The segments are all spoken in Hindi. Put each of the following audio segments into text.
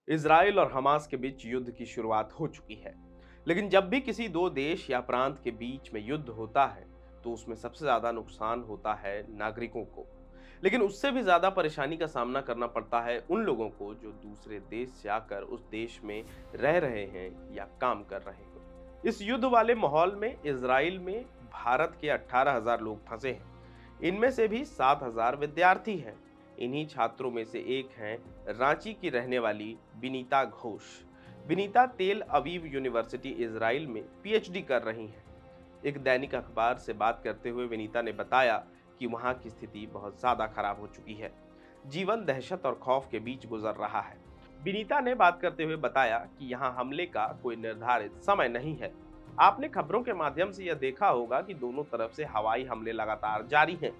इजराइल और हमास के बीच युद्ध की शुरुआत हो चुकी है। लेकिन जब भी किसी दो देश या प्रांत के बीच में युद्ध होता है तो उसमें सबसे ज्यादा नुकसान होता है नागरिकों को। लेकिन उससे भी ज्यादा परेशानी का सामना करना पड़ता है उन लोगों को जो दूसरे देश से आकर उस देश में रह रहे हैं या काम कर रहे हैं। इस युद्ध वाले माहौल में इजराइल में भारत के 18,000 लोग फंसे हैं। इनमें से भी 7,000 विद्यार्थी हैं। इन्हीं छात्रों में से एक हैं रांची की रहने वाली विनीता घोष। विनीता तेल अवीव यूनिवर्सिटी इजराइल में पीएचडी कर रही हैं। एक दैनिक अखबार से बात करते हुए विनीता ने बताया कि वहां की स्थिति बहुत ज्यादा खराब हो चुकी है। जीवन दहशत और खौफ के बीच गुजर रहा है। विनीता ने बात करते हुए बताया कि यहाँ हमले का कोई निर्धारित समय नहीं है। आपने खबरों के माध्यम से यह देखा होगा कि दोनों तरफ से हवाई हमले लगातार जारी हैं।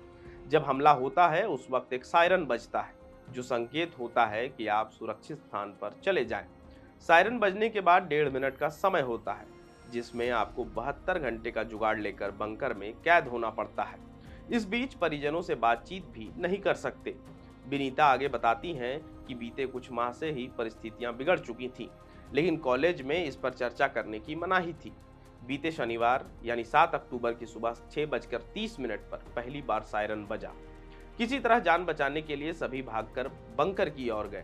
जब हमला होता है उस वक्त एक सायरन बजता है जो संकेत होता है कि आप सुरक्षित स्थान पर चले जाएं। सायरन बजने के बाद 1.5 मिनट का समय होता है जिसमें आपको 72 घंटे का जुगाड़ लेकर बंकर में कैद होना पड़ता है। इस बीच परिजनों से बातचीत भी नहीं कर सकते। विनीता आगे बताती हैं कि बीते कुछ माह से ही परिस्थितियां बिगड़ चुकी थीं, लेकिन कॉलेज में इस पर चर्चा करने की मनाही थी। बीते शनिवार यानी 7 अक्टूबर की सुबह 6:30 पर पहली बार सायरन बजा। किसी तरह जान बचाने के लिए सभी भागकर बंकर की ओर गए।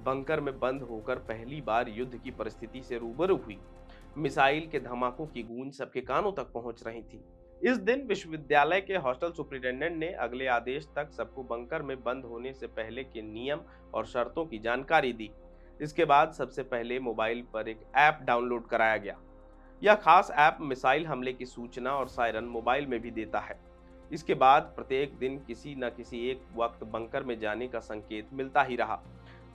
बंकर में बंद होकर पहली बार युद्ध की परिस्थिति से रूबरू हुई। मिसाइल के धमाकों की गूंज सबके कानों तक पहुंच रही थी। इस दिन विश्वविद्यालय के हॉस्टल सुपरिटेंडेंट ने अगले आदेश तक सबको बंकर में बंद होने से पहले के नियम और शर्तों की जानकारी दी। इसके बाद सबसे पहले मोबाइल पर एक ऐप डाउनलोड कराया गया। यह खास ऐप मिसाइल हमले की सूचना और सायरन मोबाइल में भी देता है। इसके बाद प्रत्येक दिन किसी न किसी एक वक्त बंकर में जाने का संकेत मिलता ही रहा।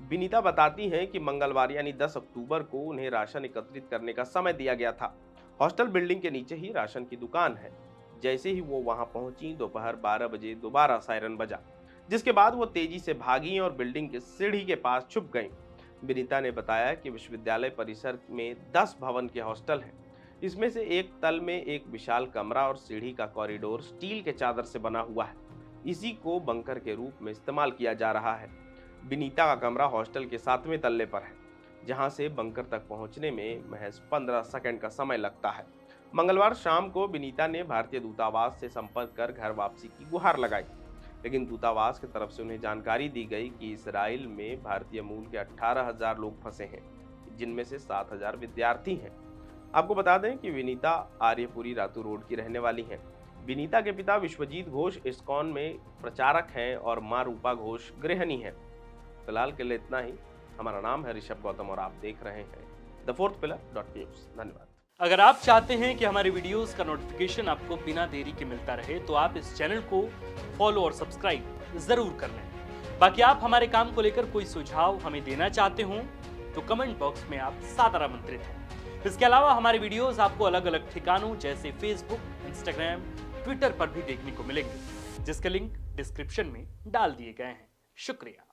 विनीता बताती हैं कि मंगलवार यानी 10 अक्टूबर को उन्हें राशन एकत्रित करने का समय दिया गया था। हॉस्टल बिल्डिंग के नीचे ही राशन की दुकान है। जैसे ही वो वहां पहुंची दोपहर 12 बजे दोबारा सायरन बजा, जिसके बाद वो तेजी से भागी और बिल्डिंग के सीढ़ी के पास छुप गईं। विनीता ने बताया कि विश्वविद्यालय परिसर में 10 भवन के हॉस्टल हैं। इसमें से एक तल में एक विशाल कमरा और सीढ़ी का कॉरिडोर स्टील के चादर से बना हुआ है। इसी को बंकर के रूप में इस्तेमाल किया जा रहा है। विनीता का कमरा हॉस्टल के 7वें तल्ले पर है, जहां से बंकर तक पहुंचने में महज 15 सेकंड का समय लगता है। मंगलवार शाम को विनीता ने भारतीय दूतावास से संपर्क कर घर वापसी की गुहार लगाई, लेकिन दूतावास की तरफ से उन्हें जानकारी दी गई कि इसराइल में भारतीय मूल के 18,000 लोग फंसे हैं, जिनमें से 7,000 विद्यार्थी हैं। आपको बता दें कि विनीता आर्यपुरी रातू रोड की रहने वाली हैं। विनीता के पिता विश्वजीत घोष इस्कॉन में प्रचारक हैं और मां रूपा घोष गृहिणी हैं। फिलहाल के लिए इतना ही। हमारा नाम है ऋषभ गौतम और आप देख रहे हैं thefourthpillar.news। धन्यवाद। अगर आप चाहते हैं कि हमारे वीडियोस का नोटिफिकेशन आपको बिना देरी के मिलता रहे तो आप इस चैनल को फॉलो और सब्सक्राइब जरूर कर लें। बाकी आप हमारे काम को लेकर कोई सुझाव हमें देना चाहते हो तो कमेंट बॉक्स में आप सादर आमंत्रित हैं। इसके अलावा हमारे वीडियोस आपको अलग अलग ठिकानों जैसे फेसबुक, इंस्टाग्राम, ट्विटर पर भी देखने को मिलेंगे, जिसके लिंक डिस्क्रिप्शन में डाल दिए गए हैं। शुक्रिया।